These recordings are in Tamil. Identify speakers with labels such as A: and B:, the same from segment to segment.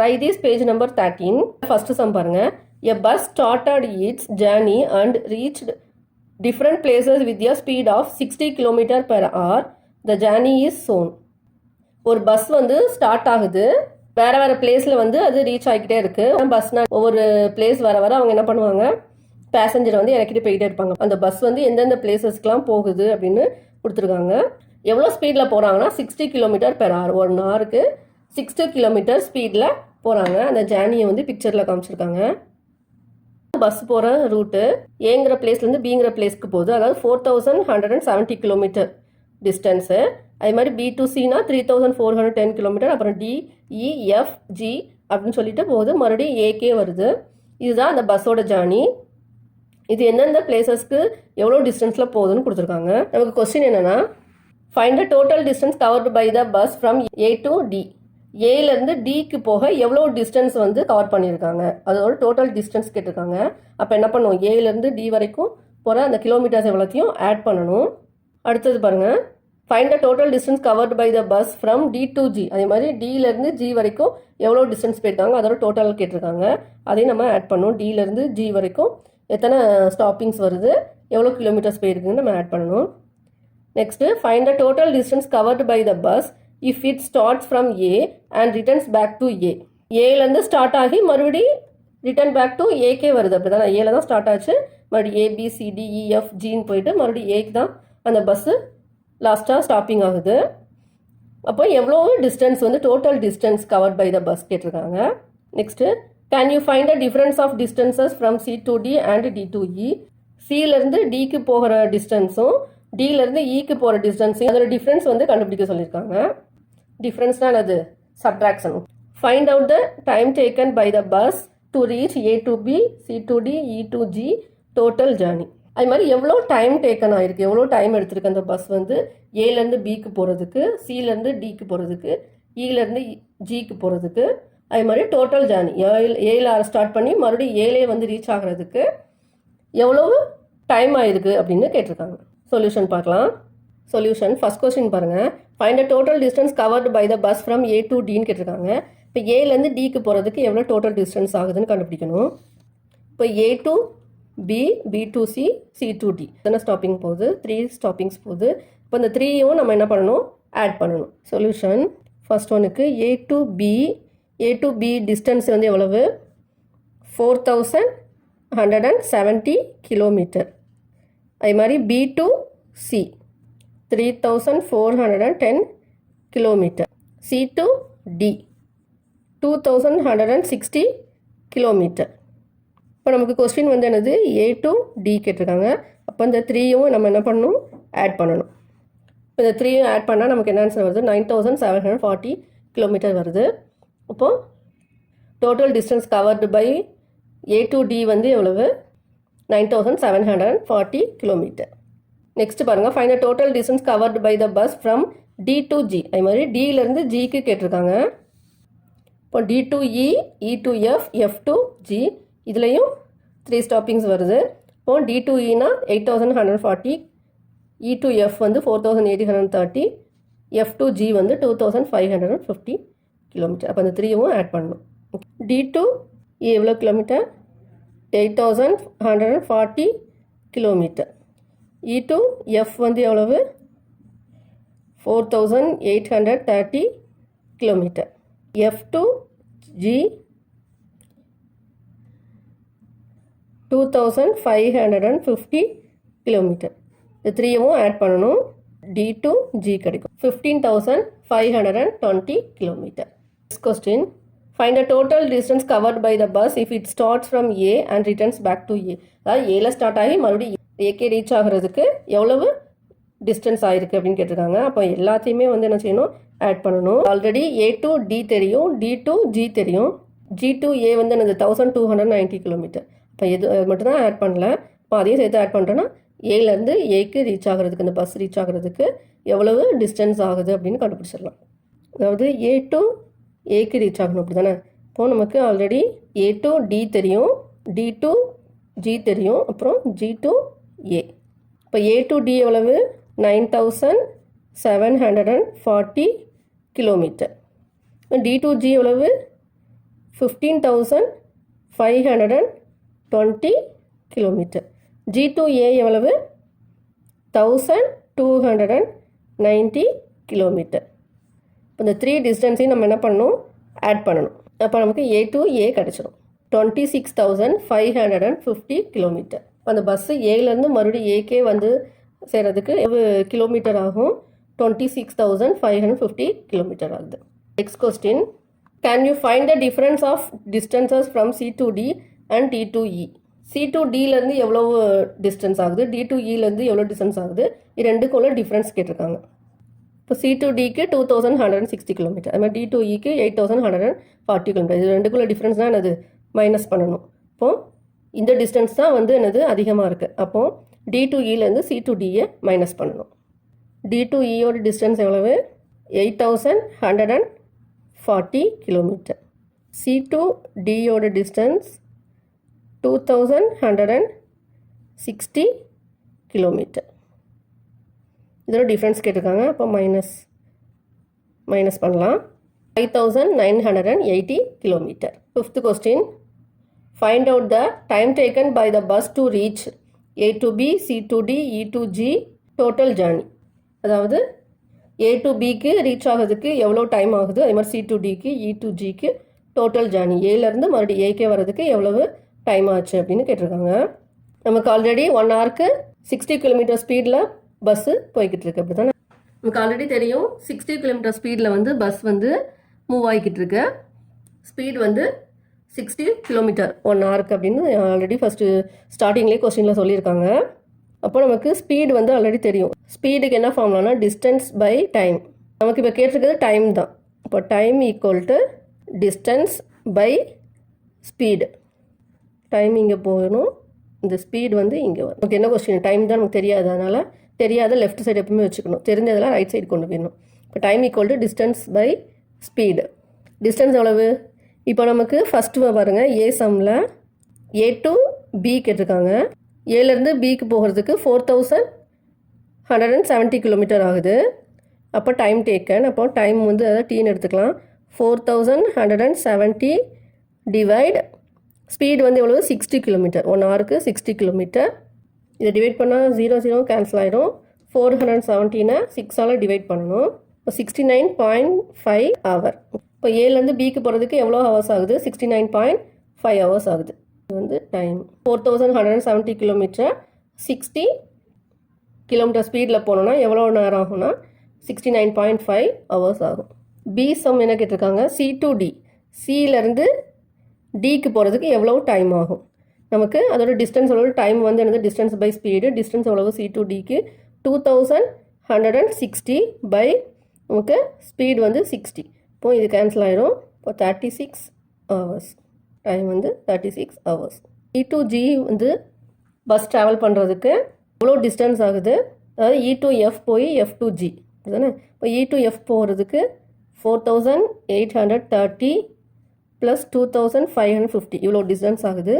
A: Try this page number 13. First sum பாருங்க. A bus started its journey and reached different places with a speed of 60 km per hour. The journey is shown. ஒரு பஸ் வந்து ஸ்டார்ட் ஆகுது, வேற வேற பிளேஸ்ல வந்து அது ரீச் ஆகிக்கிட்டே இருக்கு. பஸ்னா ஒவ்வொரு பிளேஸ் வர வர அவங்க என்ன பண்ணுவாங்க, பேசஞ்சரை வந்து இறக்கிட்டு போயிட்டே இருப்பாங்க. அந்த பஸ் வந்து எந்தெந்த பிளேசஸ்க்குலாம் போகுது அப்படின்னு கொடுத்துருக்காங்க. எவ்வளோ ஸ்பீடில் போகிறாங்கன்னா 60 km per hour. 1 hourக்கு 60 km ஸ்பீடில் போகிறாங்க. அந்த ஜேர்னியை வந்து பிக்சரில் காமிச்சிருக்காங்க. பஸ் போகிற ரூட்டு ஏங்கிற பிளேஸ்லேருந்து பிங்கிற பிளேஸ்க்கு போகுது. அதாவது 4170 km டிஸ்டன்ஸு. அதே மாதிரி பி டு சினா 3410 km. அப்புறம் டிஇஎஃப்ஜி அப்படின்னு சொல்லிட்டு போகுது. மறுபடியும் ஏகே வருது. இதுதான் அந்த பஸ்ஸோட ஜேர்னி. இது எந்தெந்த பிளேசஸ்க்கு எவ்வளோ டிஸ்டன்ஸில் போகுதுன்னு கொடுத்துருக்காங்க. நமக்கு கொஸ்டின் என்னென்னா, find the total distance covered by the bus from A to D. ஏலேருந்து டிக்கு போக எவ்வளோ டிஸ்டன்ஸ் வந்து கவர் பண்ணியிருக்காங்க, அதோட டோட்டல் டிஸ்டன்ஸ் கேட்டிருக்காங்க. அப்போ என்ன பண்ணுவோம், ஏலேருந்து டி வரைக்கும் போகிற அந்த கிலோமீட்டர்ஸ் எவ்வளோத்தையும் ஆட் பண்ணணும். அடுத்தது பாருங்கள், find the total distance covered by the bus from D to G. அதே மாதிரி டியிலேருந்து ஜி வரைக்கும் எவ்வளோ டிஸ்டன்ஸ் போயிருக்காங்க, அதோட டோட்டல் கேட்டிருக்காங்க. அதையும் நம்ம ஆட் பண்ணணும். டியிலேருந்து ஜி வரைக்கும் எத்தனை ஸ்டாப்பிங்ஸ் வருது, எவ்வளோ கிலோமீட்டர்ஸ் போயிருக்குன்னு நம்ம ஆட் பண்ணணும். Next, find the total distance covered by the bus if it starts from A and returns back to A. ஏலேருந்து ஸ்டார்ட் ஆகி மறுபடியும் ரிட்டர்ன் பேக் டு ஏக்கே வருது. அப்படி தான் ஏல தான் ஸ்டார்ட் ஆச்சு, மறுபடியும் ஏபிசிடிஇஎஃப்ஜின்னு போயிட்டு மறுபடியும் ஏக்கு தான் அந்த பஸ்ஸு லாஸ்ட்டாக ஸ்டாப்பிங் ஆகுது. அப்போ எவ்வளோ டிஸ்டன்ஸ் வந்து total distance covered by the bus கேட்டிருக்காங்க. Next, can you find a difference of distances from C to D and D to E. சியிலேருந்து டிக்கு போகிற டிஸ்டன்ஸும் டியிலேருந்து இக்கு போகிற டிஸ்டன்ஸையும் அதோட டிஃப்ரென்ஸ் வந்து கண்டுபிடிக்க சொல்லியிருக்காங்க. டிஃப்ரென்ஸ்னால் அது subtraction. Find out the time taken by the bus to reach A to B, C to D, E to G, total journey. அது மாதிரி எவ்வளோ டைம் டேக்கன் ஆகிருக்கு, எவ்வளோ டைம் எடுத்திருக்கு அந்த பஸ் வந்து ஏலேருந்து பிக்கு போகிறதுக்கு, சியிலேருந்து டிக்கு போகிறதுக்கு, இலேருந்து ஜிக்கு போகிறதுக்கு. அது மாதிரி டோட்டல் ஜேர்னி ஏல ஸ்டார்ட் பண்ணி மறுபடியும் ஏலே வந்து ரீச் ஆகிறதுக்கு எவ்வளவு டைம் ஆயிருக்கு அப்படின்னு கேட்டிருக்காங்க. சொல்யூஷன் பார்க்கலாம். சொல்யூஷன், ஃபர்ஸ்ட் கொஸ்டின் பாருங்கள். Find a total distance covered by the bus from A to டின்னு கேட்டிருக்காங்க. இப்போ ஏலேருந்து டிக்கு போகிறதுக்கு எவ்வளோ டோட்டல் டிஸ்டன்ஸ் ஆகுதுன்னு கண்டுபிடிக்கணும். இப்போ A to B, B to C, C to D எத்தனை ஸ்டாப்பிங் போகுது, 3 ஸ்டாப்பிங்ஸ் போகுது. இப்போ இந்த 3யும் நம்ம என்ன பண்ணணும், ஆட் பண்ணணும். சொல்யூஷன், ஃபர்ஸ்ட் ஒனுக்கு A to B. A to B distance வந்து எவ்வளவு, 4170 கிலோமீட்டர். அதே மாதிரி B to C 3410 kilometre. C to D 2160 kilometre. இப்போ நமக்கு கொஸ்டின் வந்து என்னது, ஏ டு டி கேட்டிருக்காங்க. அப்போ இந்த 3யும் நம்ம என்ன பண்ணணும், ஆட் பண்ணணும். இப்போ இந்த 3யும் ஆட் பண்ணால் நமக்கு என்ன ஆன்சர் வருது, 9740 கிலோமீட்டர் வருது. அப்போது total distance covered by A to D வந்து எவ்வளவு, 9740 கிலோமீட்டர். நெக்ஸ்ட் பாருங்கள், find the total distance covered by the bus from D to G. அது மாதிரி டியிலேருந்து ஜிக்கு கேட்டிருக்காங்க. இப்போ D to E, E to F, F to G, இதுலேயும் 3 ஸ்டாப்பிங்ஸ் வருது. இப்போ டி டு இனா 8140, இ டு எஃப் வந்து 4830, எஃப் டு ஜி வந்து 2550 கிலோமீட்டர். அப்போ அந்த 3யும் ஆட் பண்ணணும். டி டு இ எவ்வளோ kilometre, 8140 kilometre. E to F வந்து எவ்வளவு, 4830 kilometre. F to G 2550 kilometre. இந்த 3யும் ஆட் பண்ணணும். டி டு ஜி கிடைக்கும் 15520 kilometre. Next question, find the total distance covered by the bus if it starts from A and returns back to A. அதாவது ஏல ஸ்டார்ட் ஆகி மறுபடியும் ஏகே ரீச் ஆகிறதுக்கு எவ்வளவு டிஸ்டன்ஸ் ஆகிருக்கு அப்படின்னு கேட்டிருக்காங்க. அப்போ எல்லாத்தையுமே வந்து என்ன செய்யணும், ஆட் பண்ணணும். ஆல்ரெடி ஏ டு டி தெரியும், டி டு ஜி தெரியும், ஜி டு ஏ வந்து என்னது 1290 கிலோமீட்டர். இப்போ எது மட்டும்தான் ஆட் பண்ணல. இப்போ அதையும் சேர்த்து ஆட் பண்ணுறேன்னா ஏலேருந்து ஏக்கு ரீச் ஆகிறதுக்கு, அந்த பஸ் ரீச் ஆகிறதுக்கு எவ்வளவு டிஸ்டன்ஸ் ஆகுது அப்படின்னு கண்டுபிடிச்சிடலாம். அதாவது ஏ டு ஏக்கு ரீச் ஆகணும், அப்படி தானே. இப்போது நமக்கு ஆல்ரெடி ஏ டு டி தெரியும், டி டு ஜி தெரியும், அப்புறம் ஜி டு ஏ. இப்போ ஏ டு டி எவ்வளவு, 9740 கிலோமீட்டர். டி டு ஜி எவ்வளவு, 15,520 கிலோமீட்டர். G to A எவ்வளவு? 1,290 கிலோமீட்டர். இப்போ இந்த 3 டிஸ்டன்ஸையும் நம்ம என்ன பண்ணணும்? ஆட் பண்ணணும். அப்போ நமக்கு A to A கிடச்சிடும். 26,550 கிலோமீட்டர். இப்போ அந்த பஸ்ஸு ஏலேருந்து மறுபடியும் ஏக்கே வந்து சேர்கிறதுக்கு எவ்வளோ கிலோமீட்டர் ஆகும்? 26,550 கிலோமீட்டர் ஆகுது. Next question, can you find the difference of distances from C to D and D to E? C to Dலேருந்து எவ்வளோ டிஸ்டன்ஸ் ஆகுது, D to Eலேருந்து எவ்வளோ டிஸ்டன்ஸ் ஆகுது, இது ரெண்டுக்குள்ள டிஃப்ரென்ஸ் கேட்டிருக்காங்க. இப்போ C to Dக்கு 2,160 கிலோமீட்டர், அது மாதிரி D to Eக்கு 8,140 கிலோமீட்டர். இது ரெண்டுக்குள்ள டிஃப்ரென்ஸ்னால் என்னது? மைனஸ் பண்ணணும். இப்போது இந்த டிஸ்டன்ஸ் தான் வந்து என்னது அதிகமாக இருக்குது. அப்போது D to Eலேருந்து C to Dயை மைனஸ் பண்ணணும். D to Eயோட டிஸ்டன்ஸ் எவ்வளவு? 8,140 கிலோமீட்டர். C to Dயோட டிஸ்டன்ஸ் 2,160 கிலோமீட்டர். இதோட டிஃப்ரென்ஸ் கேட்டிருக்காங்க. அப்போ மைனஸ் பண்ணலாம். 5,980 kilometre. Fifth question, find out the time taken by the bus to reach A to B, C to D, E to G total journey. அதாவது A to Bக்கு ரீச் ஆகிறதுக்கு எவ்வளோ டைம் ஆகுது, அதே மாதிரி C to Dக்கு E to Gக்கு டோட்டல் ஜேர்னி, ஏலேருந்து மறுபடியும் ஏகே வர்றதுக்கு எவ்வளவு டைம் ஆச்சு அப்படின்னு கேட்டிருக்காங்க. நமக்கு ஆல்ரெடி 1 ஹவருக்கு 60 கிலோமீட்டர் ஸ்பீடில் பஸ்ஸு போய்கிட்டு இருக்கு. அப்படி தானே நமக்கு ஆல்ரெடி தெரியும். 60 கிலோமீட்டர் ஸ்பீடில் வந்து பஸ் வந்து மூவ் ஆகிக்கிட்டு இருக்கு. ஸ்பீட் வந்து 60 கிலோமீட்டர் 1 ஹவருக்கு அப்படின்னு ஆல்ரெடி ஃபஸ்ட்டு ஸ்டார்டிங்லேயே கொஸ்டினில் சொல்லியிருக்காங்க. அப்போ நமக்கு ஸ்பீடு வந்து ஆல்ரெடி தெரியும். ஸ்பீடுக்கு என்ன ஃபார்ம்லானா டிஸ்டன்ஸ் பை டைம். நமக்கு இப்போ கேட்டிருக்கிறது டைம் தான். இப்போ time equal to distance by speed. டைம் இங்கே போகணும், இந்த ஸ்பீடு வந்து இங்கே வரும். நமக்கு என்ன கொஸ்டின்? டைம் தான் நமக்கு தெரியாது, அதனால் தெரியாத லெஃப்ட் சைடு எப்பவுமே வச்சுக்கணும், தெரிஞ்சதெல்லாம் ரைட் சைடு கொண்டு போயிடணும். இப்போ time equal to distance by speed. Distance எவ்வளவு? இப்போ நமக்கு ஃபஸ்ட்டு பாருங்கள், ஏ சம்மில் A to B கேட்டிருக்காங்க. ஏலேருந்து பிக்கு போகிறதுக்கு 4,170 கிலோமீட்டர் ஆகுது. அப்போ டைம் டேக்கன், அப்போ டைம் வந்து அதாவது டீன்னு எடுத்துக்கலாம். 4,170 டிவைட் ஸ்பீடு வந்து எவ்வளவு? 60 கிலோமீட்டர். 1 ஹவருக்கு 60 கிலோமீட்டர். இதை டிவைட் பண்ணால் 0 கேன்சல் ஆகிடும். 470னை 6ஆல் டிவைட் பண்ணணும். இப்போ 69.5 ஹவர். இப்போ ஏலேருந்து பிக்கு போகிறதுக்கு எவ்வளோ ஹவர்ஸ் ஆகுது? 69.5 ஹவர்ஸ் ஆகுது. இது வந்து டைம். 4,170 கிலோமீட்டர் 60 கிலோமீட்டர் ஸ்பீடில் போனோன்னா எவ்வளோ நேரம் ஆகும்னா 69.5 ஹவர்ஸ் ஆகும். பி சம் என்ன கேட்டிருக்காங்க? C to D. சியிலேருந்து டிக்கு போகிறதுக்கு எவ்வளோ டைம் ஆகும்? நமக்கு அதோட டிஸ்டன்ஸ் எவ்வளோ? டைம் வந்து என்னது? Distance by speed. டிஸ்டன்ஸ் எவ்வளவு? C to Dக்கு 2,160 பை நமக்கு ஸ்பீடு வந்து 60. இப்போது இது கேன்சல் ஆகிடும். இப்போ 36 ஹவர்ஸ். டைம் வந்து 36 ஹவர்ஸ். E to G வந்து பஸ் ட்ராவல் பண்ணுறதுக்கு எவ்வளோ டிஸ்டன்ஸ் ஆகுது? அதாவது E to F போய் F to G அதுதானே. இப்போ E to F போகிறதுக்கு 4,830 ப்ளஸ் 2,550 இவ்வளோ டிஸ்டன்ஸ் ஆகுது.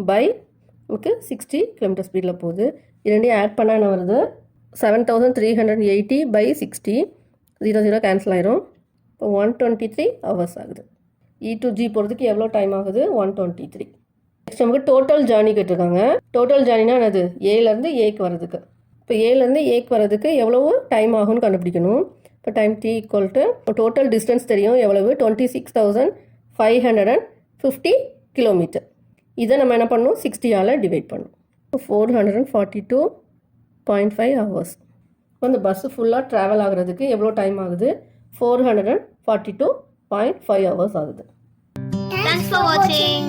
A: பை நமக்கு 60 கிலோமீட்டர் ஸ்பீடில் போகுது. இரண்டையும் ஆட் பண்ணால் என்ன வருது? 7,380 பை 60. 0 கேன்சல் ஆயிரும். இப்போ 123 ஹவர்ஸ் ஆகுது. E to G போகிறதுக்கு எவ்வளோ டைம் ஆகுது? 123. நெக்ஸ்ட் நமக்கு டோட்டல் ஜேர்னி கேட்டிருக்காங்க. டோட்டல் ஜேர்னினா என்னது? ஏலேருந்து ஏக்கு வர்றதுக்கு. இப்போ ஏலேருந்து ஏக்கு வர்றதுக்கு எவ்வளவு டைம் ஆகும்னு கண்டுபிடிக்கணும். இப்போ time T equal to total distance தெரியும் எவ்வளவு? 26,550 கிலோமீட்டர். இதை நம்ம என்ன பண்ணணும்? 60ஆல் டிவைட் பண்ணணும். 442.5 ஹவர்ஸ். அந்த பஸ்ஸு ஃபுல்லாக ட்ராவல் ஆகிறதுக்கு எவ்வளோ டைம் ஆகுது? 442.5 ஹவர்ஸ் ஆகுது.
B: Thanks for watching.